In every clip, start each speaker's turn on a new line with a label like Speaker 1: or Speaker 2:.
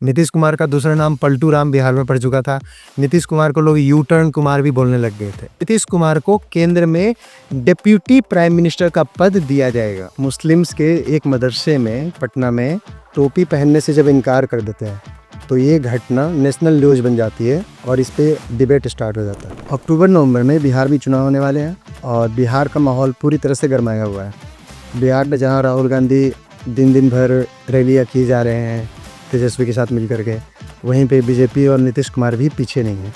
Speaker 1: नीतीश कुमार का दूसरा नाम पलटू राम बिहार में पड़ चुका था। नीतीश कुमार को लोग यू टर्न कुमार भी बोलने लग गए थे। नीतीश कुमार को केंद्र में डिप्यूटी प्राइम मिनिस्टर का पद दिया जाएगा। मुस्लिम्स के एक मदरसे में पटना में टोपी पहनने से जब इनकार कर देते हैं तो ये घटना नेशनल न्यूज बन जाती है और इस पे डिबेट स्टार्ट हो जाता है। अक्टूबर नवंबर में बिहार में चुनाव होने वाले हैं और बिहार का माहौल पूरी तरह से गरमाया हुआ है। बिहार में जहाँ राहुल गांधी दिन भर रैलियाँ की जा रहे हैं तेजस्वी के साथ मिल करके, वहीं पे बीजेपी और नीतीश कुमार भी पीछे नहीं है।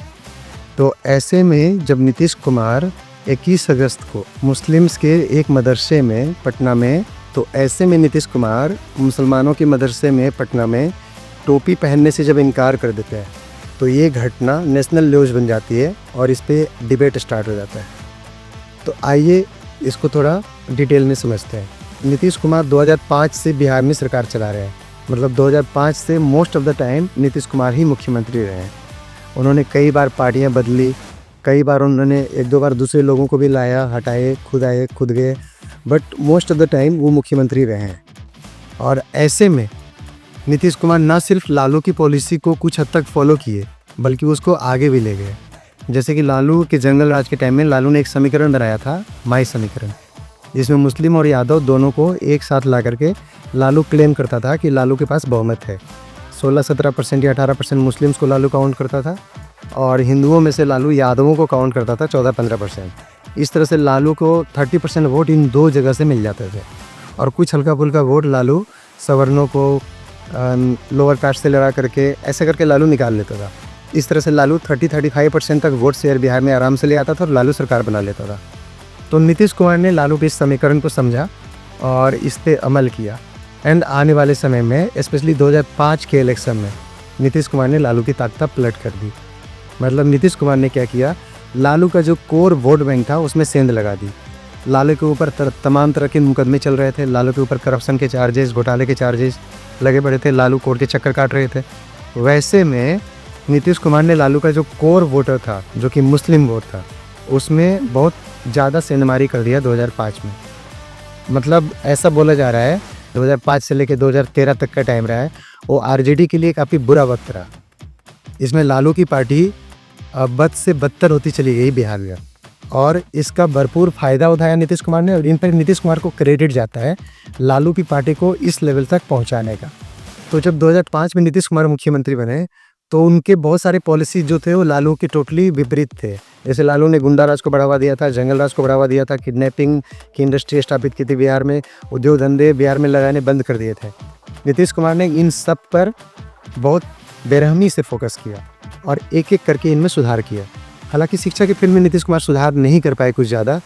Speaker 1: तो ऐसे में जब नीतीश कुमार 21 अगस्त को मुस्लिम्स के एक मदरसे में पटना में, तो ऐसे में नीतीश कुमार मुसलमानों के मदरसे में पटना में टोपी पहनने से जब इनकार कर देते हैं तो ये घटना नेशनल न्यूज बन जाती है और इस पे डिबेट स्टार्ट हो जाता है। तो आइए इसको थोड़ा डिटेल में समझते हैं। नीतीश कुमार 2005 से बिहार में सरकार चला रहे हैं, मतलब 2005 से most of the time Nitish Kumar ही मुख्यमंत्री रहे हैं। उन्होंने कई बार पार्टियां बदली, कई बार उन्होंने एक दो बार दूसरे लोगों को भी लाया, हटाए, खुद आए खुद गए, but most of the time वो मुख्यमंत्री रहे हैं। और ऐसे में नीतीश कुमार ना सिर्फ लालू की पॉलिसी को कुछ हद तक फॉलो किए बल्कि उसको आगे भी ले गए। जैसे कि लालू के जंगल राज के टाइम में लालू ने एक समीकरण बनाया था, माई समीकरण, जिसमें मुस्लिम और यादव दोनों को एक साथ ला करके लालू क्लेम करता था कि लालू के पास बहुमत है। 16-17% या 18% मुस्लिम्स को लालू काउंट करता था और हिंदुओं में से लालू यादवों को काउंट करता था 14-15%। इस तरह से लालू को 30% वोट इन दो जगह से मिल जाते थे और कुछ हल्का फुल्का वोट लालू सवर्णों को लोअर कास्ट से लड़ा करके ऐसे करके लालू निकाल लेता था। इस तरह से लालू 30-35% तक वोट शेयर बिहार में आराम से ले आता था और लालू सरकार बना लेता था। तो नीतीश कुमार ने लालू के इस समीकरण को समझा और इस पे अमल किया एंड आने वाले समय में स्पेशली 2005 के इलेक्शन में नीतीश कुमार ने लालू की ताकत पलट कर दी। मतलब नीतीश कुमार ने क्या किया, लालू का जो कोर वोट बैंक था उसमें सेंध लगा दी। लालू के ऊपर तमाम तरह के मुकदमे चल रहे थे, लालू के ऊपर करप्शन के चार्जेस, घोटाले के चार्जेस लगे पड़े थे, लालू कोर्ट के चक्कर काट रहे थे। वैसे में नीतीश कुमार ने लालू का जो कोर वोटर था, जो कि मुस्लिम वोट था, उसमें बहुत ज़्यादा सेंधमारी कर दिया 2005 में। मतलब ऐसा बोला जा रहा है 2005 से लेकर 2013 तक का टाइम रहा है, वो आरजेडी के लिए काफ़ी बुरा वक्त रहा। इसमें लालू की पार्टी बद से बदतर होती चली गई बिहार में और इसका भरपूर फ़ायदा उठाया नीतीश कुमार ने और इन पर नीतीश कुमार को क्रेडिट जाता है लालू की पार्टी को इस लेवल तक पहुंचाने का। तो जब 2005 में नीतीश कुमार मुख्यमंत्री बने तो उनके बहुत सारे पॉलिसी जो थे वो लालू के टोटली विपरीत थे। जैसे लालू ने गुंडा राज को बढ़ावा दिया था, जंगल राज को बढ़ावा दिया था, किडनैपिंग की इंडस्ट्री स्थापित की थी बिहार में, उद्योग धंधे बिहार में लगाने बंद कर दिए थे। नीतीश कुमार ने इन सब पर बहुत बेरहमी से फोकस किया और एक एक करके इनमें सुधार किया। हालांकि शिक्षा के फील्ड में नीतीश कुमार सुधार नहीं कर पाए कुछ ज़्यादा,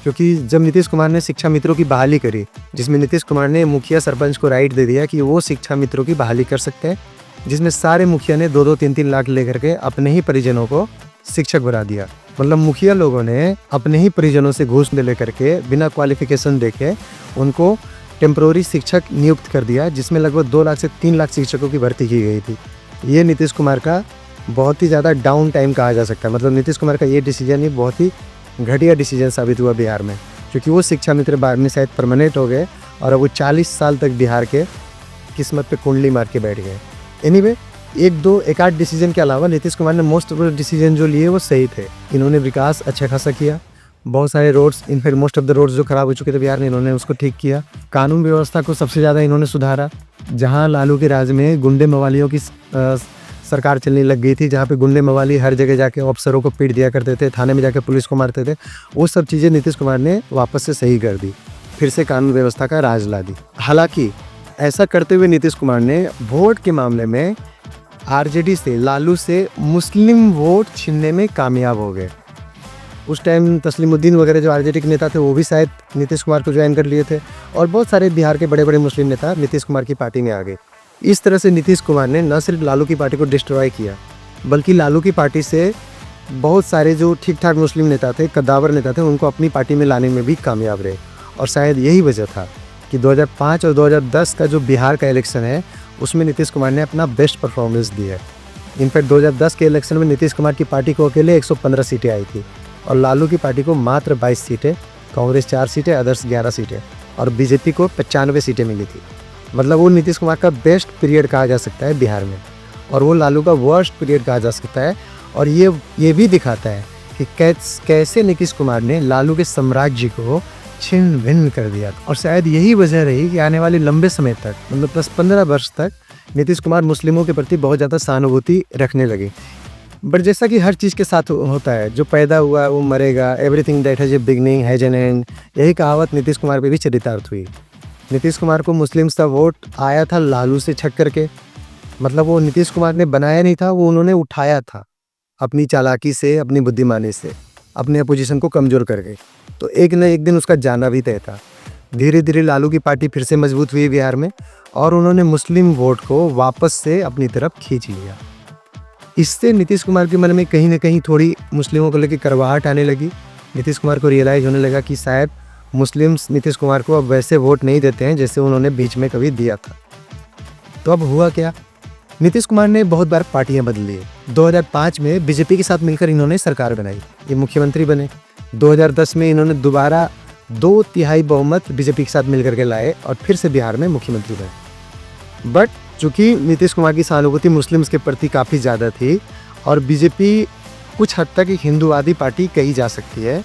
Speaker 1: क्योंकि जब नीतीश कुमार ने शिक्षा मित्रों की बहाली करी, जिसमें नीतीश कुमार ने मुखिया सरपंच को राइट दे दिया कि वो शिक्षा मित्रों की बहाली कर सकते हैं, जिसमें सारे मुखिया ने 2-2, 3-3 लाख लेकर के अपने ही परिजनों को शिक्षक बना दिया। मतलब मुखिया लोगों ने अपने ही परिजनों से घूस ले लेकर के बिना क्वालिफिकेशन देखे उनको टेम्प्रोरी शिक्षक नियुक्त कर दिया, जिसमें लगभग 2 लाख से 3 लाख शिक्षकों की भर्ती की गई थी। ये नीतीश कुमार का बहुत ही ज़्यादा डाउन टाइम कहा जा सकता है। मतलब नीतीश कुमार का ये डिसीजन ही बहुत ही घटिया डिसीजन साबित हुआ बिहार में, क्योंकि वो शिक्षा मित्र बाद में शायद परमानेंट हो गए और अब वो 40 साल तक बिहार के किस्मत पे कुंडली मार के बैठ गए। एनीवे, एक आध डिसीजन के अलावा नीतीश कुमार ने मोस्ट ऑफ द डिसीजन जो लिए वो सही थे। इन्होंने विकास अच्छा खासा किया, बहुत सारे roads, in fact most of the roads जो खराब हो चुके थे बिहार में, इन्होंने उसको ठीक किया। कानून व्यवस्था को सबसे ज़्यादा इन्होंने सुधारा। जहाँ लालू के राज में गुंडे मवालियों की सरकार चलने लग गई थी, जहाँ पे गुंडे मवाली हर जगह जाके अफसरों को पीट दिया करते थे, थाने में जाके पुलिस को मारते थे, वो सब चीज़ें नीतीश कुमार ने वापस से सही कर दी, फिर से कानून व्यवस्था का राज ला दी। हालांकि ऐसा करते हुए नीतीश कुमार ने वोट के मामले में आरजेडी से, लालू से मुस्लिम वोट छीनने में कामयाब हो गए। उस टाइम तस्लीमुद्दीन वगैरह जो आरजेडी के नेता थे वो भी शायद नीतीश कुमार को ज्वाइन कर लिए थे और बहुत सारे बिहार के बड़े बड़े मुस्लिम नेता नीतीश कुमार की पार्टी में आ गए। इस तरह से नीतीश कुमार ने न सिर्फ लालू की पार्टी को डिस्ट्रॉय किया, बल्कि लालू की पार्टी से बहुत सारे जो ठीक ठाक मुस्लिम नेता थे, कद्दावर नेता थे, उनको अपनी पार्टी में लाने में भी कामयाब रहे। और शायद यही वजह था कि 2005 और 2010 का जो बिहार का इलेक्शन है उसमें नीतीश कुमार ने अपना बेस्ट परफॉर्मेंस दिया है। इनफैक्ट 2010 के इलेक्शन में नीतीश कुमार की पार्टी को अकेले 115 सीटें आई थी और लालू की पार्टी को मात्र 22 सीटें, कांग्रेस 4 सीटें, अदर्स 11 सीटें और बीजेपी को 95 सीटें मिली थी। मतलब वो नीतीश कुमार का बेस्ट पीरियड कहा जा सकता है बिहार में। और वो लालू का वर्स्ट पीरियड कहा जा सकता है। और ये भी दिखाता है कि कैसे नीतीश कुमार ने लालू के साम्राज्य को छिन्न भिन्न कर दिया। और शायद यही वजह रही कि आने वाले लंबे समय तक, मतलब 10-15 वर्ष तक, नीतीश कुमार मुस्लिमों के प्रति बहुत ज़्यादा सहानुभूति रखने लगे। बट जैसा कि हर चीज़ के साथ होता है, जो पैदा हुआ वो मरेगा, everything that has a beginning has an and, यही कहावत नीतीश कुमार पे भी चरितार्थ हुई। नीतीश कुमार को मुस्लिम्स का वोट आया था लालू से छक करके, मतलब वो नीतीश कुमार ने बनाया नहीं था, वो उन्होंने उठाया था अपनी चालाकी से, अपनी बुद्धिमानी से, अपने अपोजिशन को कमज़ोर करके। तो एक न एक दिन उसका जाना भी तय था। धीरे धीरे लालू की पार्टी फिर से मजबूत हुई बिहार में और उन्होंने मुस्लिम वोट को वापस से अपनी तरफ खींच लिया। इससे नीतीश कुमार के मन में कहीं ना कहीं थोड़ी मुस्लिमों को लेकर कड़वाहट आने लगी। नीतीश कुमार को रियलाइज़ होने लगा कि शायद मुस्लिम्स नीतीश कुमार को अब वैसे वोट नहीं देते हैं जैसे उन्होंने बीच में कभी दिया था। तो अब हुआ क्या, नीतीश कुमार ने बहुत बार पार्टियां बदली। 2005 में बीजेपी के साथ मिलकर इन्होंने सरकार बनाई, ये मुख्यमंत्री बने। 2010 में इन्होंने दोबारा 2/3 बहुमत बीजेपी के साथ मिलकर के लाए और फिर से बिहार में मुख्यमंत्री बने। बट चूँकि नीतीश कुमार की सहानुभूति मुस्लिम्स के प्रति काफ़ी ज़्यादा थी और बीजेपी कुछ हद तक एक हिंदूवादी पार्टी कही जा सकती है,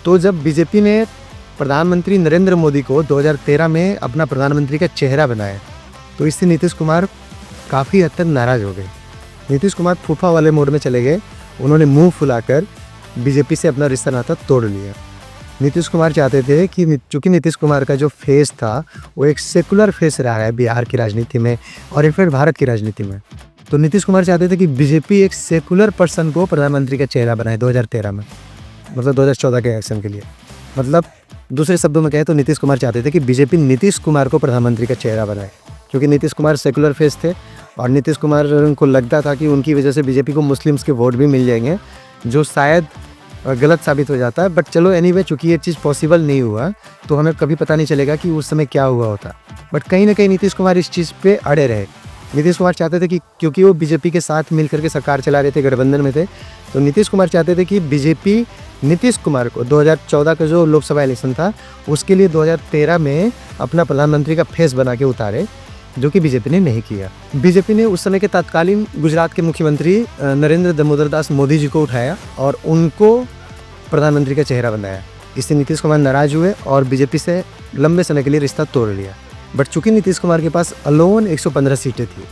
Speaker 1: तो जब बीजेपी ने प्रधानमंत्री नरेंद्र मोदी को 2013 में अपना प्रधानमंत्री का चेहरा बनाया, तो इससे नीतीश कुमार काफ़ी हद तक नाराज़ हो गए। नीतीश कुमार फूफा वाले मोड में चले गए। उन्होंने मुंह फुलाकर बीजेपी से अपना रिश्ता नाता तोड़ लिया। नीतीश कुमार चाहते थे कि चूँकि नीतीश कुमार का जो फेस था वो एक सेकुलर फेस रहा है बिहार की राजनीति में और इनफैक्ट भारत की राजनीति में, तो नीतीश कुमार चाहते थे कि बीजेपी एक सेकुलर पर्सन को प्रधानमंत्री का चेहरा बनाए 2013 में, मतलब 2014 के इलेक्शन के लिए। मतलब दूसरे शब्दों में कहें तो नीतीश कुमार चाहते थे कि बीजेपी नीतीश कुमार को प्रधानमंत्री का चेहरा बनाए, क्योंकि नीतीश कुमार सेकुलर फेस थे और नीतीश कुमार को लगता था कि उनकी वजह से बीजेपी को मुस्लिम्स के वोट भी मिल जाएंगे, जो शायद गलत साबित हो जाता है। बट चलो एनीवे, चूँकि ये चीज़ पॉसिबल नहीं हुआ तो हमें कभी पता नहीं चलेगा कि उस समय क्या हुआ होता। बट कहीं ना कहीं नीतीश कुमार इस चीज़ पे अड़े रहे। नीतीश कुमार चाहते थे कि क्योंकि वो बीजेपी के साथ मिलकर के सरकार चला रहे थे, गठबंधन में थे, तो नीतीश कुमार चाहते थे कि बीजेपी नीतीश कुमार को 2014 का जो लोकसभा इलेक्शन था उसके लिए 2013 में अपना प्रधानमंत्री का फेस बना के उतारे, जो कि बीजेपी ने नहीं किया। बीजेपी ने उस समय के तत्कालीन गुजरात के मुख्यमंत्री नरेंद्र दामोदर दास मोदी जी को उठाया और उनको प्रधानमंत्री का चेहरा बनाया। इससे नीतीश कुमार नाराज हुए और बीजेपी से लंबे समय के लिए रिश्ता तोड़ लिया। बट चूँकि नीतीश कुमार के पास अलोन 115 सीटें थी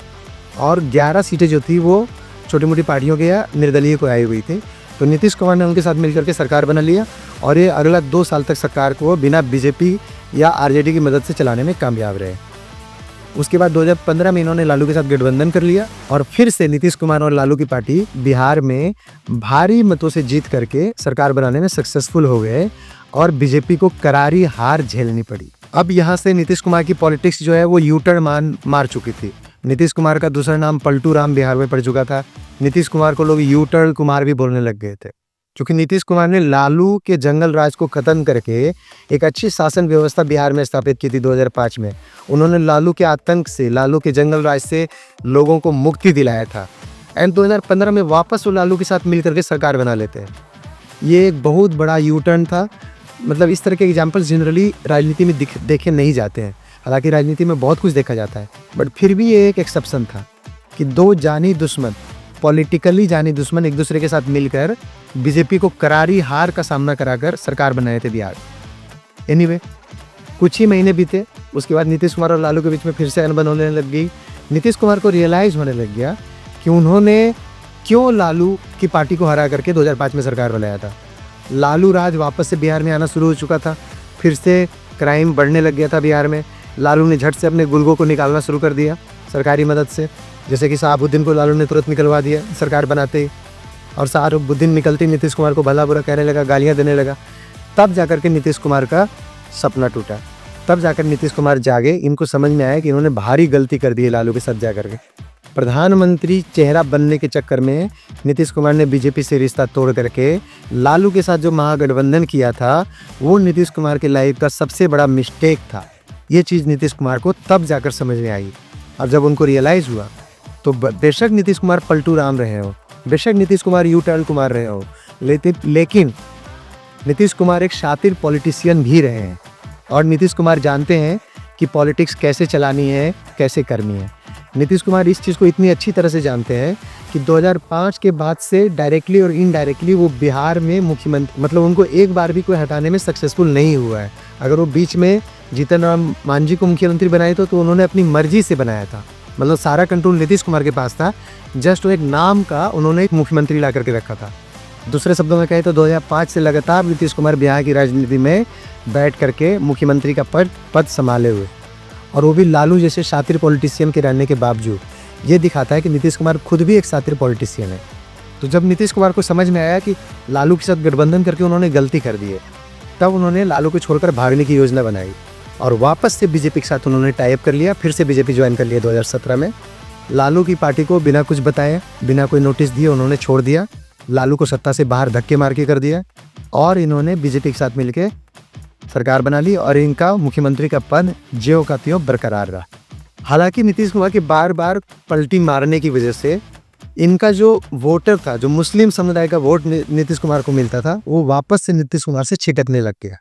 Speaker 1: और 11 सीटें जो थी वो छोटी मोटी पार्टियों के या निर्दलीय को आई हुई थी, तो नीतीश कुमार ने उनके साथ मिलकर के सरकार बना लिया और ये अगला 2 साल तक सरकार को बिना बीजेपी या आरजेडी की मदद से चलाने में कामयाब रहे। उसके बाद 2015 में इन्होंने लालू के साथ गठबंधन कर लिया और फिर से नीतीश कुमार और लालू की पार्टी बिहार में भारी मतों से जीत करके सरकार बनाने में सक्सेसफुल हो गए और बीजेपी को करारी हार झेलनी पड़ी। अब यहाँ से नीतीश कुमार की पॉलिटिक्स जो है वो यू टर्न मार चुकी थी। नीतीश कुमार का दूसरा नाम पलटू राम बिहार में पड़ चुका था। नीतीश कुमार को लोग यू टर्न कुमार भी बोलने लग गए थे, क्योंकि नीतीश कुमार ने लालू के जंगल राज को खत्म करके एक अच्छी शासन व्यवस्था बिहार में स्थापित की थी 2005 में। उन्होंने लालू के आतंक से, लालू के जंगल राज से लोगों को मुक्ति दिलाया था एंड 2015 में वापस वो लालू के साथ मिल करके सरकार बना लेते हैं। ये एक बहुत बड़ा यू टर्न था। मतलब इस तरह के एग्जाम्पल्स जनरली राजनीति में देखे नहीं जाते हैं, हालांकि राजनीति में बहुत कुछ देखा जाता है, बट फिर भी ये एक एक्सेप्शन था कि 2 जानी दुश्मन, पॉलिटिकली जानी दुश्मन एक दूसरे के साथ मिलकर बीजेपी को करारी हार का सामना कराकर सरकार बनाए थे बिहार। एनीवे, कुछ ही महीने बीते, उसके बाद नीतीश कुमार और लालू के बीच में फिर से अनबन होने लग गई। नीतीश कुमार को रियलाइज़ होने लग गया कि उन्होंने क्यों लालू की पार्टी को हरा करके 2005 में सरकार बनाया था। लालू राज वापस से बिहार में आना शुरू हो चुका था, फिर से क्राइम बढ़ने लग गया था बिहार में। लालू ने झट से अपने गुर्गों को निकालना शुरू कर दिया सरकारी मदद से, जैसे कि शहाबुद्दीन को लालू ने तुरंत निकलवा दिया सरकार बनाते ही, और शहाबुद्दीन निकलते ही नीतीश कुमार को भला बुरा कहने लगा, गालियाँ देने लगा। तब जाकर के नीतीश कुमार का सपना टूटा, तब जाकर नीतीश कुमार जागे। इनको समझ में आया कि इन्होंने भारी गलती कर दी है लालू के साथ जाकर के। प्रधानमंत्री चेहरा बनने के चक्कर में नीतीश कुमार ने बीजेपी से रिश्ता तोड़ करके लालू के साथ जो महागठबंधन किया था वो नीतीश कुमार के लाइफ का सबसे बड़ा मिस्टेक था। ये चीज़ नीतीश कुमार को तब जाकर समझ में आई, और जब उनको रियलाइज़ हुआ तो बेशक नीतीश कुमार पलटू राम रहे हो, बेशक नीतीश कुमार यू टर्न कुमार रहे हो, लेकिन नीतीश कुमार एक शातिर पॉलिटिशियन भी रहे हैं और नीतीश कुमार जानते हैं कि पॉलिटिक्स कैसे चलानी है, कैसे करनी है। नीतीश कुमार इस चीज़ को इतनी अच्छी तरह से जानते हैं कि 2005 के बाद से डायरेक्टली और इनडायरेक्टली वो बिहार में मुख्यमंत्री, मतलब उनको एक बार भी कोई हटाने में सक्सेसफुल नहीं हुआ है। अगर वो बीच में जीतन राम मांझी को मुख्यमंत्री बनाए तो उन्होंने अपनी मर्जी से बनाया था, मतलब सारा कंट्रोल नीतीश कुमार के पास था, जस्ट वो एक नाम का उन्होंने एक मुख्यमंत्री ला करके रखा था। दूसरे शब्दों में कहें तो 2005 से लगातार नीतीश कुमार बिहार की राजनीति में बैठ करके मुख्यमंत्री का पद संभाले हुए, और वो भी लालू जैसे शातिर पॉलिटिशियन के रहने के बावजूद। ये दिखाता है कि नीतीश कुमार खुद भी एक शातिर पॉलिटिशियन है। तो जब नीतीश कुमार को समझ में आया कि लालू के साथ गठबंधन करके उन्होंने गलती कर दी है, तब उन्होंने लालू को छोड़कर भागने की योजना बनाई और वापस से बीजेपी के साथ उन्होंने टाई अप कर लिया, फिर से बीजेपी ज्वाइन कर लिया 2017 में। लालू की पार्टी को बिना कुछ बताए, बिना कोई नोटिस दिए उन्होंने छोड़ दिया, लालू को सत्ता से बाहर धक्के मार के कर दिया, और इन्होंने बीजेपी के साथ मिलकर सरकार बना ली, और इनका मुख्यमंत्री का पद ज्यों का त्यों बरकरार रहा। हालांकि नीतीश कुमार के बार बार पलटी मारने की वजह से इनका जो वोटर था, जो मुस्लिम समुदाय का वोट नीतीश कुमार को मिलता था, वो वापस से नीतीश कुमार से छिटकने लग गया,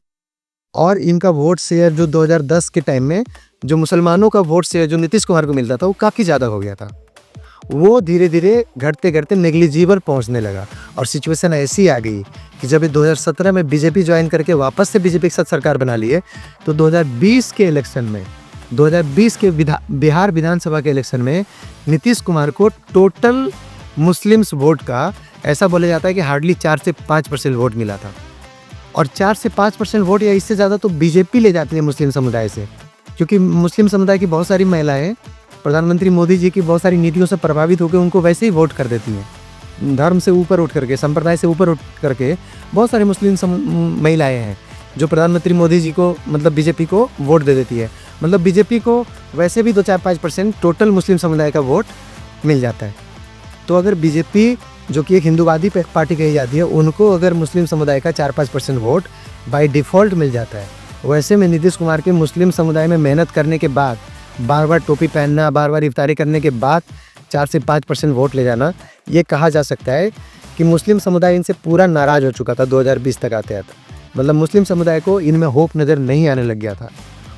Speaker 1: और इनका वोट शेयर जो 2010 के टाइम में जो मुसलमानों का वोट शेयर जो नीतीश कुमार को मिलता था वो काफ़ी ज़्यादा हो गया था, वो धीरे धीरे घटते घटते नेग्लिजिबल पहुंचने लगा। और सिचुएशन ऐसी आ गई कि जब 2017 में बीजेपी ज्वाइन करके वापस से बीजेपी के साथ सरकार बना लिए, तो 2020 के इलेक्शन में, 2020 के बिहार विधानसभा के इलेक्शन में नीतीश कुमार को टोटल मुस्लिम्स वोट का ऐसा बोला जाता है कि हार्डली 4 से 5% वोट मिला था, और 4 से 5% वोट या इससे ज़्यादा तो बीजेपी ले जाती है मुस्लिम समुदाय से, क्योंकि मुस्लिम समुदाय की बहुत सारी महिलाएं प्रधानमंत्री मोदी जी की बहुत सारी नीतियों से प्रभावित होकर उनको वैसे ही वोट कर देती हैं। धर्म से ऊपर उठ करके, संप्रदाय से ऊपर उठ करके बहुत सारी मुस्लिम महिलाएं हैं जो प्रधानमंत्री मोदी जी को, मतलब बीजेपी को वोट दे देती है। मतलब बीजेपी को वैसे भी 2-4-5% टोटल मुस्लिम समुदाय का वोट मिल जाता है। तो अगर बीजेपी, जो कि एक हिंदूवादी पार्टी कही जाती है, उनको अगर मुस्लिम समुदाय का 4-5% वोट बाय डिफ़ॉल्ट मिल जाता है, वैसे में नीतीश कुमार के मुस्लिम समुदाय में मेहनत करने के बाद, बार बार टोपी पहनना, बार बार इफ्तारी करने के बाद 4 से 5% वोट ले जाना, ये कहा जा सकता है कि मुस्लिम समुदाय इनसे पूरा नाराज़ हो चुका था 2020 तक आते आते। मतलब मुस्लिम समुदाय को इनमें होप नज़र नहीं आने लग गया था।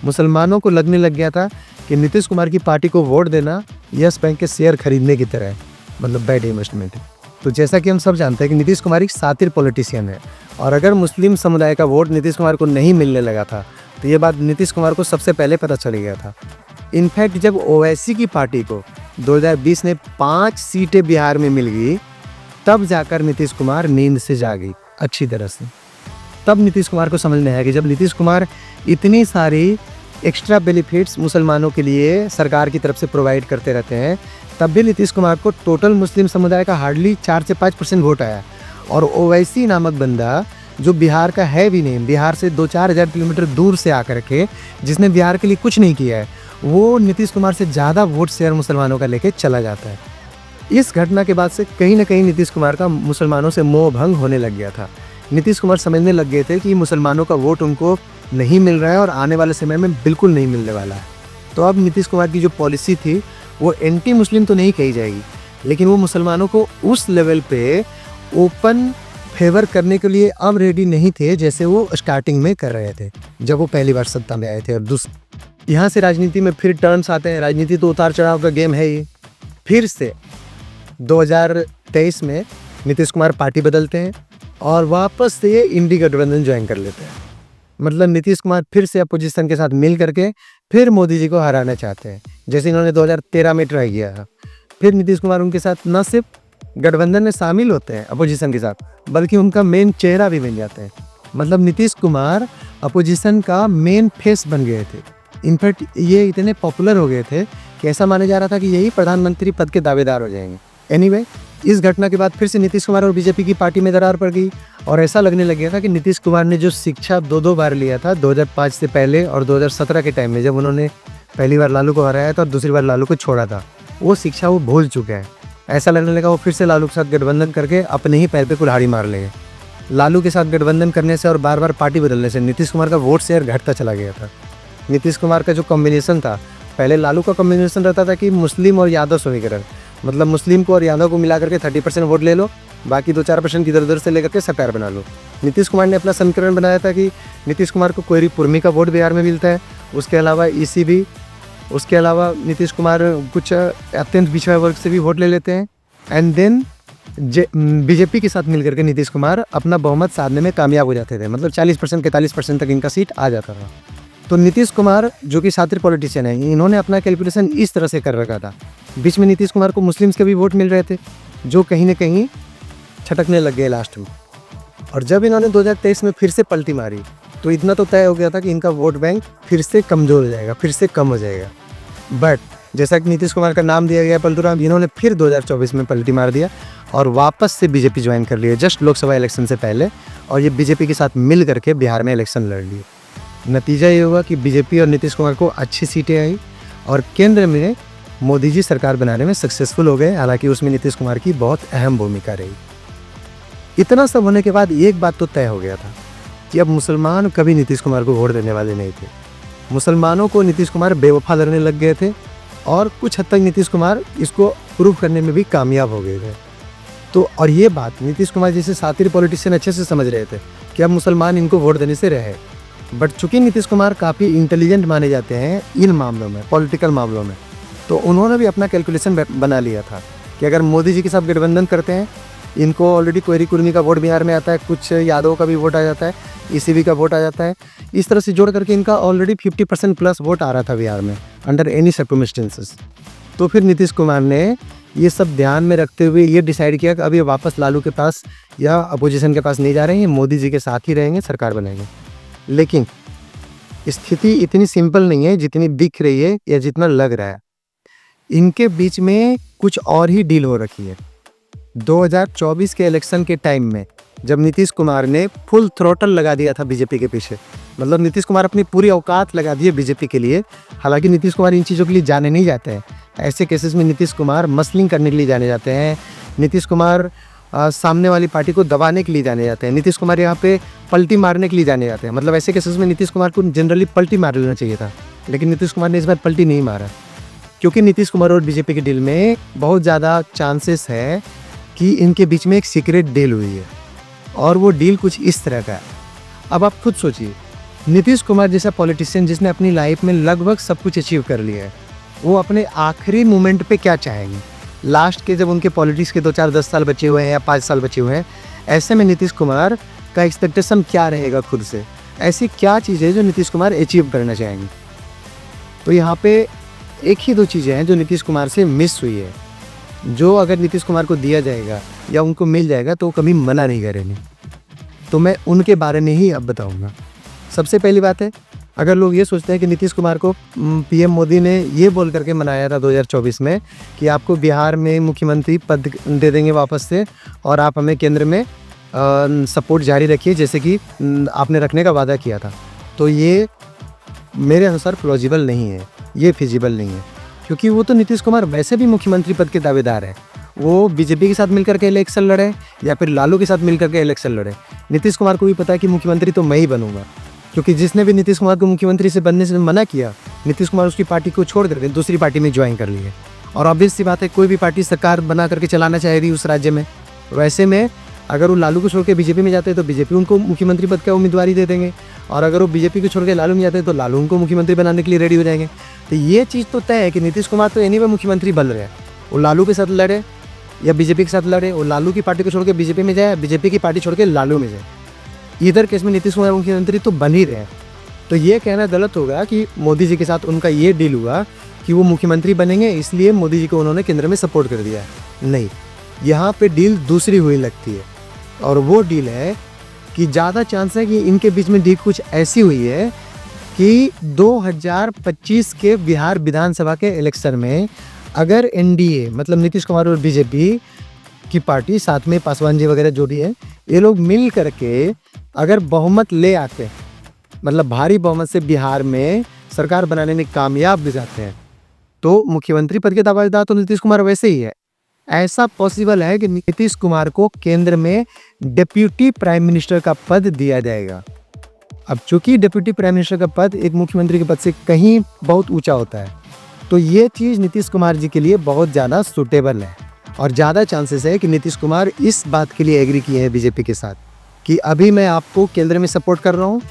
Speaker 1: मुसलमानों को लगने लग गया था कि नीतीश कुमार की पार्टी को वोट देना यस बैंक के शेयर खरीदने की तरह है, मतलब बैड इन्वेस्टमेंट है। तो जैसा कि हम सब जानते हैं कि नीतीश कुमार एक शातिर पॉलिटिशियन है, और अगर मुस्लिम समुदाय का वोट नीतीश कुमार को नहीं मिलने लगा था तो ये बात नीतीश कुमार को सबसे पहले पता चल गया था। इनफैक्ट जब ओवैसी की पार्टी को 2020 में 5 सीटें बिहार में मिल गई, तब जाकर नीतीश कुमार नींद से जागी अच्छी तरह से। तब नीतीश कुमार को समझ में आया कि जब नीतीश कुमार इतनी सारी एक्स्ट्रा बेनिफिट्स मुसलमानों के लिए सरकार की तरफ से प्रोवाइड करते रहते हैं, तब भी नीतीश कुमार को टोटल मुस्लिम समुदाय का हार्डली 4 से 5% वोट आया। और ओवैसी नामक बंदा जो बिहार का है भी नहीं, बिहार से 2-4 हज़ार किलोमीटर दूर से आकर के, जिसने बिहार के लिए कुछ नहीं किया है, वो नीतीश कुमार से ज़्यादा वोट शेयर मुसलमानों का लेके चला जाता है। इस घटना के बाद से कहीं ना कहीं नीतीश कुमार का मुसलमानों से मोह भंग होने लग गया था। नीतीश कुमार समझने लग गए थे कि मुसलमानों का वोट उनको नहीं मिल रहा है और आने वाले समय में बिल्कुल नहीं मिलने वाला है। तो अब नीतीश कुमार की जो पॉलिसी थी वो एंटी मुस्लिम तो नहीं कही जाएगी, लेकिन वो मुसलमानों को उस लेवल पे ओपन फेवर करने के लिए अब रेडी नहीं थे जैसे वो स्टार्टिंग में कर रहे थे जब वो पहली बार सत्ता में आए थे। और यहाँ से राजनीति में फिर टर्न्स आते हैं। राजनीति तो उतार चढ़ाव का गेम है ही। फिर से 2023 में नीतीश कुमार पार्टी बदलते हैं और वापस से ये इंडी गठबंधन ज्वाइन कर लेते हैं। मतलब नीतीश कुमार फिर से अपोजिशन के साथ मिल करके फिर मोदी जी को हराना चाहते हैं, जैसे इन्होंने 2013 में ट्राई किया था। फिर नीतीश कुमार उनके साथ न सिर्फ गठबंधन में शामिल होते हैं अपोजिशन के साथ, बल्कि उनका मेन चेहरा भी बन जाते हैं। मतलब नीतीश कुमार अपोजिशन का मेन फेस बन गए थे। इनफैक्ट ये इतने पॉपुलर हो गए थे कि ऐसा माना जा रहा था कि यही प्रधानमंत्री पद के दावेदार हो जाएंगे। एनीवे, इस घटना के बाद फिर से नीतीश कुमार और बीजेपी की पार्टी में दरार पड़ गई और ऐसा लगने लग गया था कि नीतीश कुमार ने जो शिक्षा 2 बार लिया था 2005 से पहले और 2017 के टाइम में, जब उन्होंने पहली बार लालू को हराया था और दूसरी बार लालू को छोड़ा था, वो शिक्षा वो भूल चुके हैं। ऐसा लगने लगा वो फिर से लालू के साथ गठबंधन करके अपने ही पैर पे कुल्हाड़ी मार लेंगे। लालू के साथ गठबंधन करने से और बार बार पार्टी बदलने से नीतीश कुमार का वोट शेयर घटता चला गया था। नीतीश कुमार का जो कॉम्बिनेशन था, पहले लालू का कॉम्बिनेशन रहता था कि मुस्लिम और यादव समीकरण, मतलब मुस्लिम को और यादव को मिला करके 30% वोट ले लो, बाकी 2-4% इधर उधर से लेकर के सरकार बना लो। नीतीश कुमार ने अपना समीकरण बनाया था कि नीतीश कुमार को कोयरी पुर्मी का वोट बिहार में मिलता है, उसके अलावा ईसीबी उसके अलावा नीतीश कुमार कुछ अत्यंत पिछड़ा वर्ग से भी वोट ले लेते हैं एंड देन बीजेपी के साथ मिलकर के नीतीश कुमार अपना बहुमत साधने में कामयाब हो जाते थे। मतलब 40% 41% तक इनका सीट आ जाता था। तो नीतीश कुमार जो कि शातिर पॉलिटिशियन है, इन्होंने अपना कैलकुलेशन इस तरह से कर रखा था। बीच में नीतीश कुमार को मुस्लिम्स के भी वोट मिल रहे थे जो कहीं ना कहीं छटकने लग गए लास्ट में। और जब इन्होंने 2023 में फिर से पलटी मारी तो इतना तो तय हो गया था कि इनका वोट बैंक फिर से कमज़ोर हो जाएगा, फिर से कम हो जाएगा। बट जैसा कि नीतीश कुमार का नाम दिया गया पलटू राम, इन्होंने फिर 2024 में पलटी मार दिया और वापस से बीजेपी ज्वाइन कर लिया जस्ट लोकसभा इलेक्शन से पहले, और ये बीजेपी के साथ मिल करके बिहार में इलेक्शन लड़ लिए। नतीजा ये हुआ कि बीजेपी और नीतीश कुमार को अच्छी सीटें आई और केंद्र में मोदी जी सरकार बनाने में सक्सेसफुल हो गए। हालांकि उसमें नीतीश कुमार की बहुत अहम भूमिका रही। इतना सब होने के बाद एक बात तो तय हो गया था कि अब मुसलमान कभी नीतीश कुमार को वोट देने वाले नहीं थे। मुसलमानों को नीतीश कुमार बेवफा लगने लग गए थे और कुछ हद तक नीतीश कुमार इसको प्रूव करने में भी कामयाब हो गए थे। तो और ये बात नीतीश कुमार जैसे शातिर पॉलिटिशियन अच्छे से समझ रहे थे कि अब मुसलमान इनको वोट देने से रहे। बट चूंकि नीतीश कुमार काफ़ी इंटेलिजेंट माने जाते हैं इन मामलों में, पॉलिटिकल मामलों में, तो उन्होंने भी अपना कैलकुलेशन बना लिया था कि अगर मोदी जी के साथ गठबंधन करते हैं, इनको ऑलरेडी कोयरी कुर्मी का वोट बिहार में आता है, कुछ यादव का भी वोट आ जाता है, ईसीबी का वोट आ जाता है, इस तरह से जोड़ करके इनका ऑलरेडी 50% प्लस वोट आ रहा था बिहार में अंडर एनी सर्कमस्टेंसेस। तो फिर नीतीश कुमार ने ये सब ध्यान में रखते हुए ये डिसाइड किया कि अब ये वापस लालू के पास या अपोजिशन के पास नहीं जा रहे हैं, मोदी जी के साथ ही रहेंगे, सरकार बनाएंगे। लेकिन स्थिति इतनी सिंपल नहीं है जितनी दिख रही है या जितना लग रहा है। इनके बीच में कुछ और ही डील हो रखी है। 2024 के इलेक्शन के टाइम में जब नीतीश कुमार ने फुल थ्रोटल लगा दिया था बीजेपी के पीछे, मतलब नीतीश कुमार अपनी पूरी औकात लगा दी है बीजेपी के लिए। हालांकि नीतीश कुमार इन चीज़ों के लिए जाने नहीं जाते हैं। ऐसे केसेस में नीतीश कुमार मसलिंग करने के लिए जाने जाते हैं। नीतीश कुमार सामने वाली पार्टी को दबाने के लिए जाने जाते हैं। नीतीश कुमार यहाँ पे पलटी मारने के लिए जाने जाते हैं। मतलब ऐसे केसेस में नीतीश कुमार को जनरली पलटी मार लेना चाहिए था, लेकिन नीतीश कुमार ने इस बार पलटी नहीं मारा, क्योंकि नीतीश कुमार और बीजेपी के डील में बहुत ज़्यादा चांसेस है कि इनके बीच में एक सीक्रेट डील हुई है और वो डील कुछ इस तरह का है। अब आप खुद सोचिए, नीतीश कुमार जैसा पॉलिटिशियन जिसने अपनी लाइफ में लगभग सब कुछ अचीव कर लिया है, वो अपने आखिरी मोमेंट पे क्या चाहेंगे? लास्ट के जब उनके पॉलिटिक्स के 2-4-10 साल बचे हुए हैं या 5 साल बचे हुए हैं, ऐसे में नीतीश कुमार का एक्सपेक्टेशन क्या रहेगा खुद से? ऐसी क्या चीज़ है जो नीतीश कुमार अचीव करना चाहेंगे? तो यहाँ पे एक ही दो चीज़ें हैं जो नीतीश कुमार से मिस हुई है, जो अगर नीतीश कुमार को दिया जाएगा या उनको मिल जाएगा तो वो कभी मना नहीं करेंगे। तो मैं उनके बारे में ही अब बताऊंगा। सबसे पहली बात है, अगर लोग ये सोचते हैं कि नीतीश कुमार को पीएम मोदी ने ये बोल करके मनाया था 2024 में कि आपको बिहार में मुख्यमंत्री पद दे देंगे वापस से और आप हमें केंद्र में सपोर्ट जारी रखिए जैसे कि आपने रखने का वादा किया था, तो ये मेरे अनुसार प्लॉजिबल नहीं है, ये फिजिबल नहीं है। क्योंकि वो तो नीतीश कुमार वैसे भी मुख्यमंत्री पद के दावेदार है। वो बीजेपी के साथ मिलकर के इलेक्शन लड़े या फिर लालू के साथ मिलकर के इलेक्शन लड़े, नीतीश कुमार को भी पता है कि मुख्यमंत्री तो मैं ही बनूंगा। क्योंकि जिसने भी नीतीश कुमार को मुख्यमंत्री से बनने से मना किया, नीतीश कुमार उसकी पार्टी को छोड़ करके दूसरी पार्टी में ज्वाइन कर लिए। और ऑब्वियस सी बात है, कोई भी पार्टी सरकार बना करके चलाना चाहेगी उस राज्य में। वैसे में अगर वो लालू को छोड़ के बीजेपी में जाते हैं तो बीजेपी उनको मुख्यमंत्री पद का उम्मीदवारी दे देंगे, और अगर वो बीजेपी को छोड़ के लालू में जाते हैं तो लालू उनको मुख्यमंत्री बनाने के लिए रेडी हो जाएंगे। तो ये चीज़ तो तय है कि नीतीश कुमार तो एनी वे मुख्यमंत्री बन रहे हैं। वो लालू के साथ लड़े या बीजेपी के साथ लड़े, वो लालू की पार्टी को छोड़ के बीजेपी में जाए, बीजेपी की पार्टी छोड़ के लालू में जाए, इधर केस में नीतीश कुमार मुख्यमंत्री तो बन ही रहे हैं। तो ये कहना गलत होगा कि मोदी जी के साथ उनका ये डील हुआ कि वो मुख्यमंत्री बनेंगे इसलिए मोदी जी को उन्होंने केंद्र में सपोर्ट कर दिया है। नहीं, यहाँ पे डील दूसरी हुई लगती है, और वो डील है कि ज़्यादा चांस है कि इनके बीच में डील कुछ ऐसी हुई है कि 2025 के बिहार विधानसभा के इलेक्शन में अगर एनडीए मतलब नीतीश कुमार और बीजेपी की पार्टी साथ में पासवान जी वगैरह जो भी है, ये लोग मिल करके अगर बहुमत ले आते हैं, मतलब भारी बहुमत से बिहार में सरकार बनाने में कामयाब भी जाते हैं, तो मुख्यमंत्री पद के दावेदार तो नीतीश कुमार वैसे ही है। ऐसा पॉसिबल है कि नीतीश कुमार को केंद्र में डिप्यूटी प्राइम मिनिस्टर का पद दिया जाएगा। अब चूंकि डिप्यूटी प्राइम मिनिस्टर का पद एक मुख्यमंत्री के पद से कहीं बहुत ऊंचा होता है, तो ये चीज़ नीतीश कुमार जी के लिए बहुत ज़्यादा सूटेबल है, और ज़्यादा चांसेस है कि नीतीश कुमार इस बात के लिए एग्री किए हैं बीजेपी के साथ कि अभी मैं आपको केंद्र में सपोर्ट कर रहा हूँ,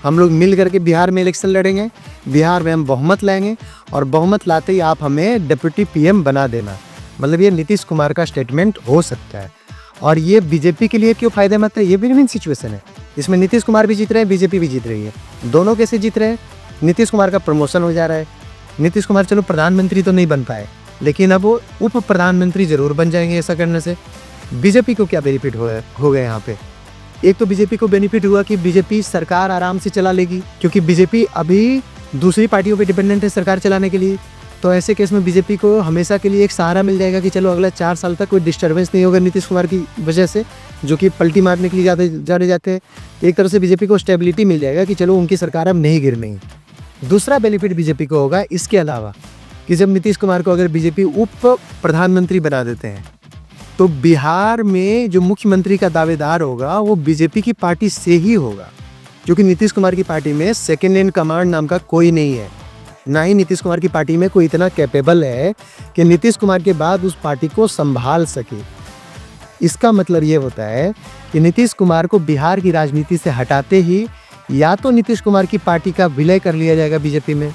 Speaker 1: हम लोग मिल करके बिहार में इलेक्शन लड़ेंगे, बिहार में हम बहुमत लाएंगे और बहुमत लाते ही आप हमें डिप्टी पीएम बना देना। मतलब ये नीतीश कुमार का स्टेटमेंट हो सकता है। और ये बीजेपी के लिए क्यों फायदेमंद है, ये विन विन सिचुएशन है। इसमें नीतीश कुमार भी जीत रहे हैं, बीजेपी भी जीत रही है। दोनों कैसे जीत रहे हैं? नीतीश कुमार का प्रमोशन हो जा रहा है। नीतीश कुमार चलो प्रधानमंत्री तो नहीं बन पाए, लेकिन अब वो उप प्रधानमंत्री जरूर बन जाएंगे ऐसा करने से। बीजेपी को क्या बेनिफिट हो गए यहाँ पे? एक तो बीजेपी को बेनिफिट हुआ कि बीजेपी सरकार आराम से चला लेगी, क्योंकि बीजेपी अभी दूसरी पार्टियों पे डिपेंडेंट है सरकार चलाने के लिए। तो ऐसे केस में बीजेपी को हमेशा के लिए एक सहारा मिल जाएगा कि चलो अगला 4 साल तक कोई डिस्टर्बेंस नहीं होगा नीतीश कुमार की वजह से, जो कि पलटी मारने के लिए जाते हैं। एक तरह से बीजेपी को स्टेबिलिटी मिल जाएगा कि चलो उनकी सरकार अब नहीं गिरनी। दूसरा बेनिफिट बीजेपी को होगा इसके अलावा कि जब नीतीश कुमार को अगर बीजेपी उप प्रधानमंत्री बना देते हैं तो बिहार में जो मुख्यमंत्री का दावेदार होगा वो बीजेपी की पार्टी से ही होगा, क्योंकि नीतीश कुमार की पार्टी में सेकेंड इन कमांड नाम का कोई नहीं है। ना ही नीतीश कुमार की पार्टी में कोई इतना कैपेबल है कि नीतीश कुमार के बाद उस पार्टी को संभाल सके। इसका मतलब ये होता है कि नीतीश कुमार को बिहार की राजनीति से हटाते ही या तो नीतीश कुमार की पार्टी का विलय कर लिया जाएगा बीजेपी में,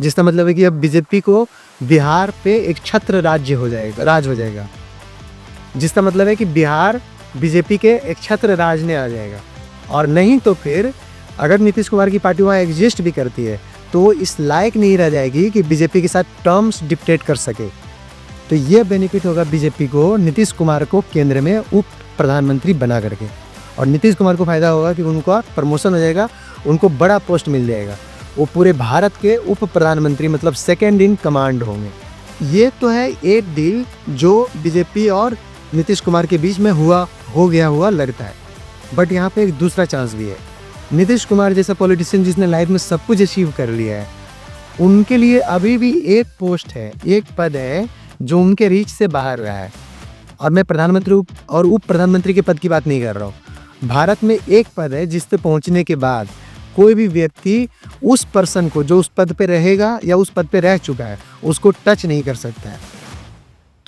Speaker 1: जिसका मतलब है कि अब बीजेपी को बिहार पे एक छत्र राज हो जाएगा, जिसका मतलब है कि बिहार बीजेपी के एक छत्र राज में आ जाएगा। और नहीं तो फिर अगर नीतीश कुमार की पार्टी वहाँ एग्जिस्ट भी करती है तो वो इस लायक नहीं रह जाएगी कि बीजेपी के साथ टर्म्स डिक्टेट कर सके। तो ये बेनिफिट होगा बीजेपी को नीतीश कुमार को केंद्र में उप प्रधानमंत्री बना करके। और नीतीश कुमार को फायदा होगा कि उनका प्रमोशन हो जाएगा, उनको बड़ा पोस्ट मिल जाएगा, वो पूरे भारत के उप प्रधानमंत्री मतलब सेकेंड इन कमांड होंगे। ये तो है एक डील जो बीजेपी और नीतीश कुमार के बीच में हो गया हुआ लगता है। बट यहाँ पे एक दूसरा चांस भी है। नीतीश कुमार जैसा पॉलिटिशियन जिसने लाइफ में सब कुछ अचीव कर लिया है, उनके लिए अभी भी एक पोस्ट है, एक पद है जो उनके रीच से बाहर रहा है। और मैं प्रधानमंत्री और उप प्रधानमंत्री के पद की बात नहीं कर रहा हूँ। भारत में एक पद है जिस पे पहुँचने के बाद कोई भी व्यक्ति उस पर्सन को जो उस पद पे रहेगा या उस पद पे रह चुका है उसको टच नहीं कर सकता है।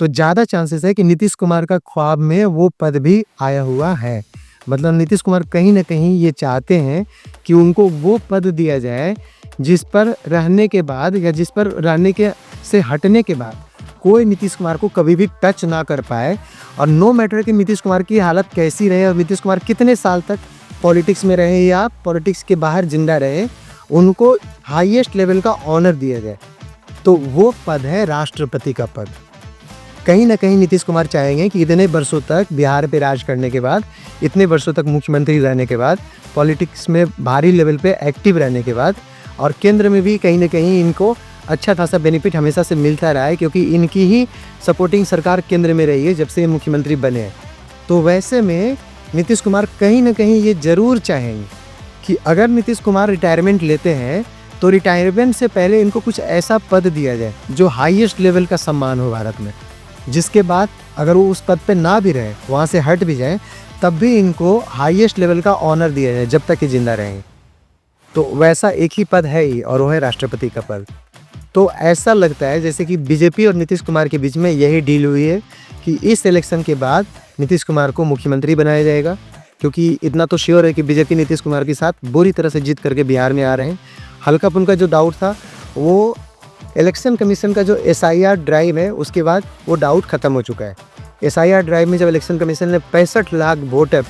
Speaker 1: तो ज़्यादा चांसेस है कि नीतीश कुमार का ख्वाब में वो पद भी आया हुआ है। मतलब नीतीश कुमार कहीं ना कहीं ये चाहते हैं कि उनको वो पद दिया जाए जिस पर रहने के बाद या जिस पर रहने के से हटने के बाद कोई नीतीश कुमार को कभी भी टच ना कर पाए। और नो मैटर कि नीतीश कुमार की हालत कैसी रहे और नीतीश कुमार कितने साल तक पॉलिटिक्स में रहे या पॉलिटिक्स के बाहर जिंदा रहे, उनको हाईएस्ट लेवल का ऑनर दिया जाए। तो वो पद है राष्ट्रपति का पद। कहीं ना कहीं नीतीश कुमार चाहेंगे कि इतने वर्षों तक बिहार पे राज करने के बाद, इतने वर्षों तक मुख्यमंत्री रहने के बाद, पॉलिटिक्स में भारी लेवल पे एक्टिव रहने के बाद और केंद्र में भी कहीं ना कहीं इनको अच्छा खासा बेनिफिट हमेशा से मिलता रहा है, क्योंकि इनकी ही सपोर्टिंग सरकार केंद्र में रही है जब से ये मुख्यमंत्री बने हैं। तो वैसे में नीतीश कुमार कहीं ना कहीं ये ज़रूर चाहेंगे कि अगर नीतीश कुमार रिटायरमेंट लेते हैं तो रिटायरमेंट से पहले इनको कुछ ऐसा पद दिया जाए जो हाईएस्ट लेवल का सम्मान हो भारत में, जिसके बाद अगर वो उस पद पे ना भी रहे, वहाँ से हट भी जाए, तब भी इनको हाईएस्ट लेवल का ऑनर दिया जाए जब तक ये जिंदा रहेंगे। तो वैसा एक ही पद है ही और वो है राष्ट्रपति का पद। तो ऐसा लगता है जैसे कि बीजेपी और नीतीश कुमार के बीच में यही डील हुई है कि इस इलेक्शन के बाद नीतीश कुमार को मुख्यमंत्री बनाया जाएगा, क्योंकि इतना तो श्योर है कि बीजेपी नीतीश कुमार के साथ बुरी तरह से जीत करके बिहार में आ रहे हैं। हल्का पुल्का जो डाउट था वो इलेक्शन कमीशन का जो SIR ड्राइव है उसके बाद वो डाउट ख़त्म हो चुका है। SIR ड्राइव में जब इलेक्शन कमीशन ने 65 लाख वोटर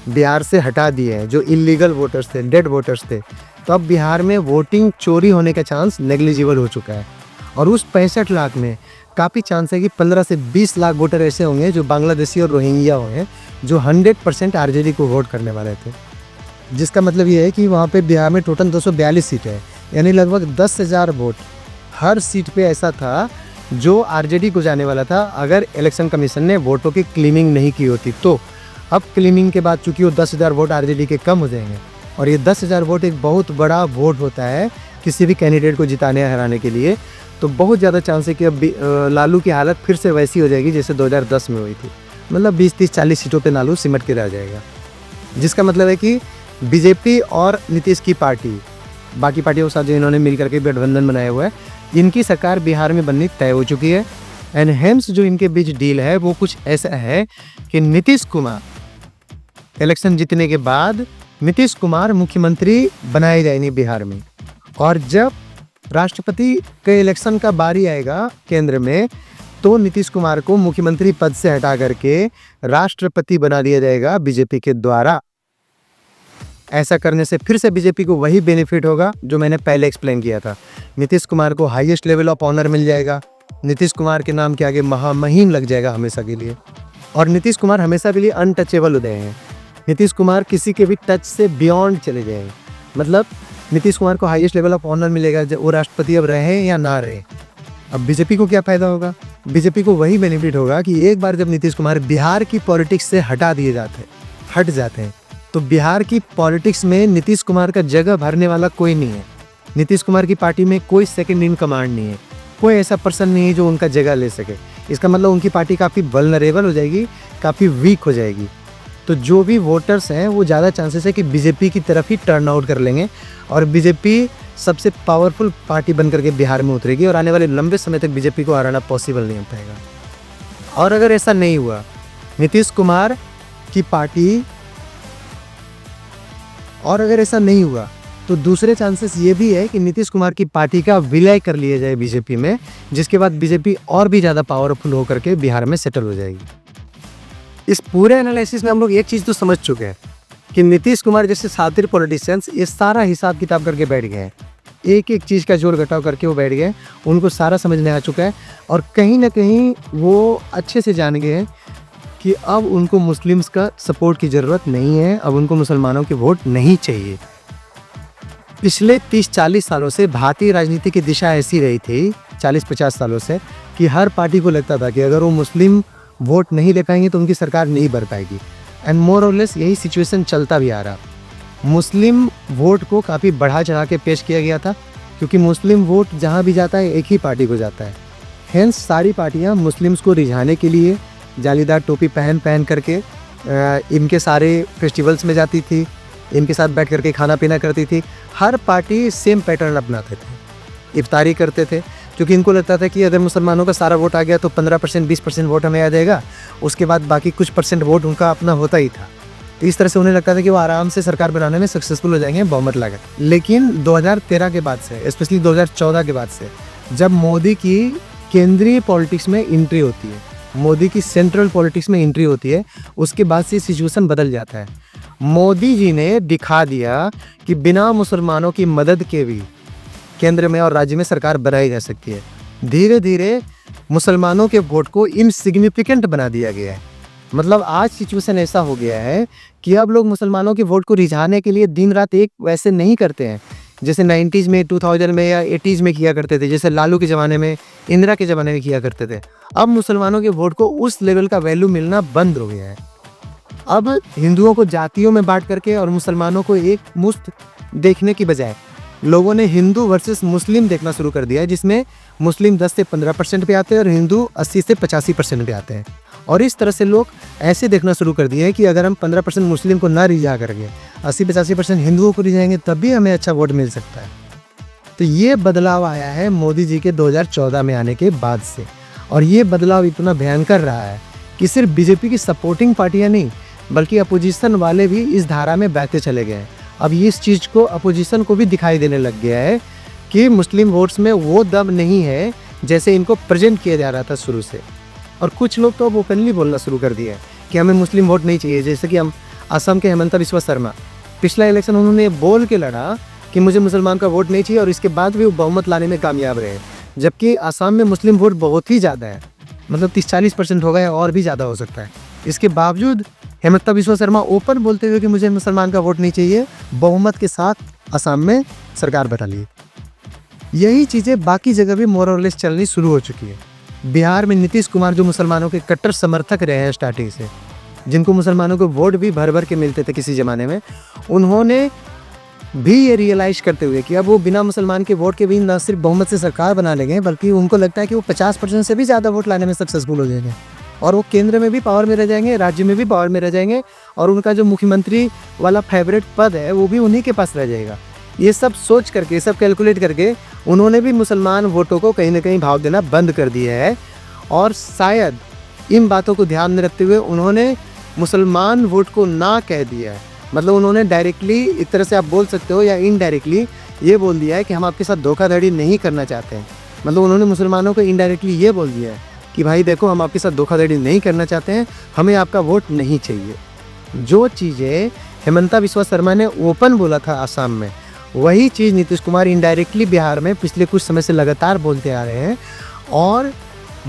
Speaker 1: बिहार से हटा दिए हैं जो इलीगल वोटर्स थे, डेड वोटर्स थे, तो अब बिहार में वोटिंग चोरी होने का चांस नेग्लिजिबल हो चुका है। और उस 65 लाख में काफ़ी चांस है कि 15 से 20 लाख वोटर ऐसे होंगे जो बांग्लादेशी और रोहिंग्या होंगे जो 100% RJD को वोट करने वाले थे। जिसका मतलब ये है कि वहाँ पे बिहार में टोटल 242 सीटें हैं, यानी लगभग 10,000 वोट हर सीट पे ऐसा था जो RJD को जाने वाला था अगर इलेक्शन कमीशन ने वोटों की क्लीनिंग नहीं की होती। तो अब क्लीनिंग के बाद चूँकि वो 10,000 वोट RJD के कम हो जाएंगे और ये 10,000 वोट एक बहुत बड़ा वोट होता है किसी भी कैंडिडेट को जिताने या हराने के लिए। तो बहुत ज़्यादा चांस है कि अब लालू की हालत फिर से वैसी हो जाएगी जैसे 2010 में हुई थी। मतलब 20, 30, 40 सीटों पे लालू सिमट के रह जाएगा। जिसका मतलब है कि बीजेपी और नीतीश की पार्टी, बाकी पार्टियों के साथ जो इन्होंने मिल करके गठबंधन बनाया हुआ है, इनकी सरकार बिहार में बननी तय हो चुकी है। एंड हेम्स जो इनके बीच डील है वो कुछ ऐसा है कि नीतीश कुमार इलेक्शन जीतने के बाद नीतीश कुमार मुख्यमंत्री बनाए जाएंगे बिहार में। और जब राष्ट्रपति के इलेक्शन का बारी आएगा केंद्र में, तो नीतीश कुमार को मुख्यमंत्री पद से हटा करके राष्ट्रपति बना दिया जाएगा बीजेपी के द्वारा। ऐसा करने से फिर से बीजेपी को वही बेनिफिट होगा जो मैंने पहले एक्सप्लेन किया था। नीतीश कुमार को हाईएस्ट लेवल ऑफ ऑनर मिल जाएगा, नीतीश कुमार के नाम के आगे महामहिम लग जाएगा हमेशा के लिए, और नीतीश कुमार हमेशा के लिए अनटचेबल हो गए हैं। नीतीश कुमार किसी के भी टच से बियॉन्ड चले जाएंगे। मतलब नीतीश कुमार को हाईएस्ट लेवल ऑफ ऑनर मिलेगा, जब वो राष्ट्रपति अब रहे या ना रहे। अब बीजेपी को क्या फायदा होगा? बीजेपी को वही बेनिफिट होगा कि एक बार जब नीतीश कुमार बिहार की पॉलिटिक्स से हट जाते हैं, तो बिहार की पॉलिटिक्स में नीतीश कुमार का जगह भरने वाला कोई नहीं है। नीतीश कुमार की पार्टी में कोई सेकंड इन कमांड नहीं है, कोई ऐसा पर्सन नहीं है जो उनका जगह ले सके। इसका मतलब उनकी पार्टी काफ़ी वल्नरेबल हो जाएगी, काफ़ी वीक हो जाएगी। तो जो भी वोटर्स हैं वो ज़्यादा चांसेस है कि बीजेपी की तरफ ही टर्न आउट कर लेंगे, और बीजेपी सबसे पावरफुल पार्टी बन करके बिहार में उतरेगी, और आने वाले लंबे समय तक बीजेपी को हराना पॉसिबल नहीं हो पाएगा। और अगर ऐसा नहीं हुआ, नीतीश कुमार की पार्टी, और अगर ऐसा नहीं हुआ तो दूसरे चांसेस ये भी है कि नीतीश कुमार की पार्टी का विलय कर लिया जाए बीजेपी में, जिसके बाद बीजेपी और भी ज़्यादा पावरफुल होकर के बिहार में सेटल हो जाएगी। इस पूरे एनालिसिस में हम लोग एक चीज़ तो समझ चुके हैं कि नीतीश कुमार जैसे शातिर पॉलिटिशियंस ये सारा हिसाब किताब करके बैठ गए हैं, एक एक चीज़ का जोड़ घटाव करके वो बैठ गए, उनको सारा समझ में आ चुका है, और कहीं ना कहीं वो अच्छे से जान गए हैं कि अब उनको मुस्लिम्स का सपोर्ट की ज़रूरत नहीं है, अब उनको मुसलमानों के वोट नहीं चाहिए। पिछले 30-40 सालों से भारतीय राजनीति की दिशा ऐसी रही थी, 40-50 सालों से, कि हर पार्टी को लगता था कि अगर वो मुस्लिम वोट नहीं ले पाएंगे तो उनकी सरकार नहीं बढ़ पाएगी। एंड मोर और लेस यही सिचुएशन चलता भी आ रहा। मुस्लिम वोट को काफ़ी बढ़ा चढ़ा के पेश किया गया था, क्योंकि मुस्लिम वोट जहाँ भी जाता है एक ही पार्टी को जाता है। हेंस सारी पार्टियाँ मुस्लिम्स को रिझाने के लिए जालीदार टोपी पहन करके इनके सारे फेस्टिवल्स में जाती थी, इनके साथ बैठ करके खाना पीना करती थी। हर पार्टी सेम पैटर्न अपनाते थे, इफ्तारी करते थे, क्योंकि इनको लगता था कि अगर मुसलमानों का सारा वोट आ गया तो 15% 20% वोट हमें आ जाएगा, उसके बाद बाकी कुछ परसेंट वोट उनका अपना होता ही था। तो इस तरह से उन्हें लगता था कि वो आराम से सरकार बनाने में सक्सेसफुल हो जाएंगे बहुमत लाकर। लेकिन 2013 के बाद से, स्पेशली 2014 के बाद से, जब मोदी की केंद्रीय पॉलिटिक्स में एंट्री होती है, मोदी की सेंट्रल पॉलिटिक्स में एंट्री होती है, उसके बाद से सिचुएशन बदल जाता है। मोदी जी ने दिखा दिया कि बिना मुसलमानों की मदद के भी केंद्र में और राज्य में सरकार बनाई जा सकती है। धीरे धीरे मुसलमानों के वोट को इनसिग्निफिकेंट बना दिया गया है। मतलब आज सिचुएशन ऐसा हो गया है कि अब लोग मुसलमानों के वोट को रिझाने के लिए दिन रात एक वैसे नहीं करते हैं, जैसे 90s में, 2000 में या 80s में किया करते थे, जैसे लालू के ज़माने में, इंदिरा के ज़माने में किया करते थे। अब मुसलमानों के वोट को उस लेवल का वैल्यू मिलना बंद हो गया है। अब हिंदुओं को जातियों में बांट करके और मुसलमानों को एक मुश्त देखने की बजाय लोगों ने हिंदू वर्सेस मुस्लिम देखना शुरू कर दिया है, जिसमें मुस्लिम 10 से 15% पे आते हैं और हिंदू 80 से 85% पे आते हैं। और इस तरह से लोग ऐसे देखना शुरू कर दिए हैं कि अगर हम 15% मुस्लिम को ना रिझा करके 80-85% हिंदुओं को रिझाएंगे तब भी हमें अच्छा वोट मिल सकता है। तो ये बदलाव आया है मोदी जी के 2014 में आने के बाद से, और ये बदलाव इतना भयंकर रहा है कि सिर्फ बीजेपी की सपोर्टिंग पार्टियां नहीं बल्कि अपोजिशन वाले भी इस धारा में बहते चले गए हैं। अब इस चीज़ को अपोजिशन को भी दिखाई देने लग गया है कि मुस्लिम वोट्स में वो दम नहीं है जैसे इनको प्रेजेंट किया जा रहा था शुरू से। और कुछ लोग तो अब ओपनली बोलना शुरू कर दिया है कि हमें मुस्लिम वोट नहीं चाहिए। जैसे कि हम असम के हेमंत बिस्वा शर्मा, पिछला इलेक्शन उन्होंने बोल के लड़ा कि मुझे मुसलमान का वोट नहीं चाहिए, और इसके बाद भी वो बहुमत लाने में कामयाब रहे। जबकि असम में मुस्लिम वोट बहुत ही ज़्यादा है, मतलब 30-40% हो गए और भी ज़्यादा हो सकता है। इसके बावजूद हेमंत बिस्वा शर्मा ओपन बोलते हुए कि मुझे मुसलमान का वोट नहीं चाहिए, बहुमत के साथ असम में सरकार बना ली। यही चीज़ें बाकी जगह भी मोर और लेस चलनी शुरू हो चुकी है। बिहार में नीतीश कुमार जो मुसलमानों के कट्टर समर्थक रहे हैं स्टार्टिंग से, जिनको मुसलमानों को वोट भी भर भर के मिलते थे किसी ज़माने में, उन्होंने भी ये रियलाइज करते हुए कि अब वो बिना मुसलमान के वोट के भी न सिर्फ बहुमत से सरकार बना लेंगे, बल्कि उनको लगता है कि वो 50% से भी ज़्यादा वोट लाने में सक्सेसफुल हो जाएंगे, और वो केंद्र में भी पावर में रह जाएंगे, राज्य में भी पावर में रह जाएंगे, और उनका जो मुख्यमंत्री वाला फेवरेट पद है वो भी उन्हीं के पास रह जाएगा। ये सब सोच करके, सब कैलकुलेट करके उन्होंने भी मुसलमान वोटों को कहीं ना कहीं भाव देना बंद कर दिया है। और शायद इन बातों को ध्यान में रखते हुए उन्होंने मुसलमान वोट को ना कह दिया है। मतलब उन्होंने डायरेक्टली, एक तरह से आप बोल सकते हो, या इनडायरेक्टली ये बोल दिया है कि हम आपके साथ धोखाधड़ी नहीं करना चाहते हैं। मतलब उन्होंने मुसलमानों को इनडायरेक्टली ये बोल दिया है कि भाई देखो, हम आपके साथ धोखाधड़ी नहीं करना चाहते हैं, हमें आपका वोट नहीं चाहिए। जो चीज़ें हेमंता बिस्वा शर्मा ने ओपन बोला था आसाम में, वही चीज़ नीतीश कुमार इनडायरेक्टली बिहार में पिछले कुछ समय से लगातार बोलते आ रहे हैं। और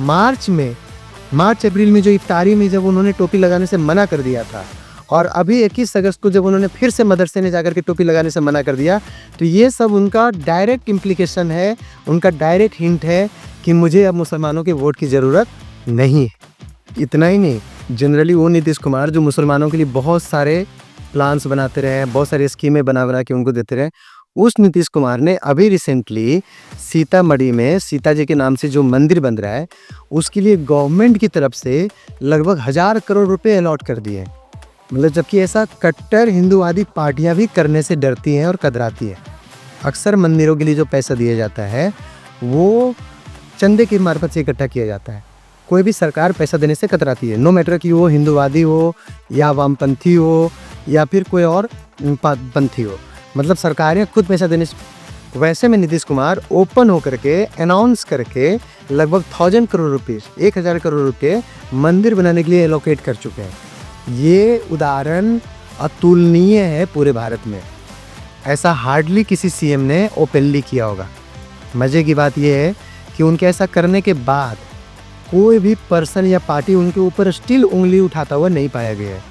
Speaker 1: मार्च अप्रैल में जो इफ्तारी में जब उन्होंने टोपी लगाने से मना कर दिया था, और अभी 21 अगस्त को जब उन्होंने फिर से मदरसे में जाकर के टोपी लगाने से मना कर दिया, तो ये सब उनका डायरेक्ट इम्प्लीकेशन है, उनका डायरेक्ट हिंट है कि मुझे अब मुसलमानों के वोट की ज़रूरत नहीं है। इतना ही नहीं, जनरली वो नीतीश कुमार जो मुसलमानों के लिए बहुत सारे प्लान्स बनाते रहे, बहुत सारी स्कीमें बना के उनको देते रहे, उस नीतीश कुमार ने अभी रिसेंटली सीतामढ़ी में सीता जी के नाम से जो मंदिर बन रहा है, उसके लिए गवर्नमेंट की तरफ से लगभग 1000 करोड़ रुपए अलॉट कर दिए। मतलब जबकि ऐसा कट्टर हिंदूवादी पार्टियां भी करने से डरती हैं और कतराती हैं। अक्सर मंदिरों के लिए जो पैसा दिया जाता है वो चंदे की मार्फत से इकट्ठा किया जाता है। कोई भी सरकार पैसा देने से कतराती है, नो मैटर कि वो हिंदूवादी हो या वामपंथी हो या फिर कोई और पंथी हो। मतलब सरकारें खुद पैसा देने से। वैसे में नीतीश कुमार ओपन होकर के अनाउंस करके लगभग 1000 करोड़ रुपीज़, 1000 करोड़ रुपये मंदिर बनाने के लिए एलोकेट कर चुके हैं। ये उदाहरण अतुलनीय है पूरे भारत में। ऐसा हार्डली किसी सीएम ने ओपनली किया होगा। मज़े की बात यह है कि उनके ऐसा करने के बाद कोई भी पर्सन या पार्टी उनके ऊपर स्टिल उंगली उठाता हुआ नहीं पाया गया है।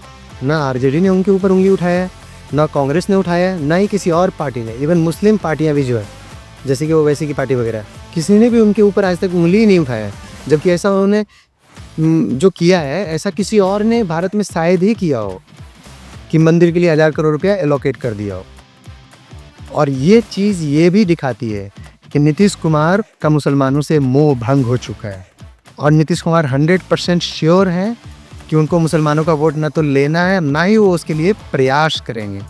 Speaker 1: ना आरजेडी ने उनके ऊपर उंगली उठाया है, ना कांग्रेस ने उठाया है, ना ही किसी और पार्टी ने। इवन मुस्लिम पार्टियां भी जो है, जैसे कि ओवैसी की पार्टी वगैरह, किसी ने भी उनके ऊपर आज तक उंगली ही नहीं उठाया है। जबकि ऐसा उन्होंने जो किया है, ऐसा किसी और ने भारत में शायद ही किया हो कि मंदिर के लिए 1000 करोड़ रुपया एलोकेट कर दिया हो। और ये चीज़ ये भी दिखाती है कि नीतीश कुमार का मुसलमानों से मोह भंग हो चुका है। और नीतीश कुमार 100% श्योर हैं कि उनको मुसलमानों का वोट ना तो लेना है, ना ही वो उसके लिए प्रयास करेंगे।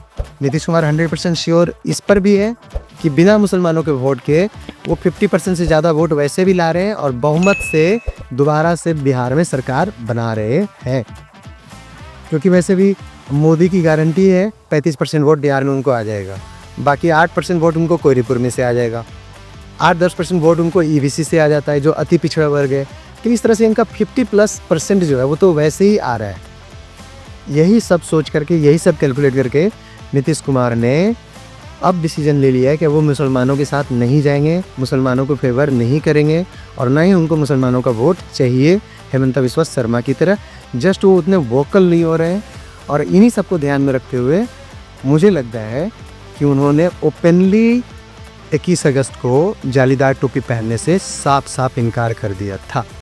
Speaker 1: नीतीश कुमार 100% श्योर इस पर भी है कि बिना मुसलमानों के वोट के वो 50% से ज़्यादा वोट वैसे भी ला रहे हैं और बहुमत से दोबारा से बिहार में सरकार बना रहे हैं। क्योंकि वैसे भी मोदी की गारंटी है 35% वोट बिहार में उनको आ जाएगा। बाकी 8% वोट उनको कोयरीपुर में से आ जाएगा, 8-10% वोट उनको ईबीसी से आ जाता है जो अति पिछड़ा वर्ग है। तो इस तरह से इनका 50+% जो है वो तो वैसे ही आ रहा है। यही सब सोच करके, यही सब कैलकुलेट करके नीतीश कुमार ने अब डिसीजन ले लिया है कि वो मुसलमानों के साथ नहीं जाएंगे, मुसलमानों को फेवर नहीं करेंगे और ना ही उनको मुसलमानों का वोट चाहिए हेमंता बिस्वा शर्मा की तरह। जस्ट वो उतने वोकल नहीं हो रहे हैं। और इन्हीं सबको ध्यान में रखते हुए मुझे लगता है कि उन्होंने ओपनली 21 अगस्त को जालीदार टोपी पहनने से साफ साफ इनकार कर दिया था।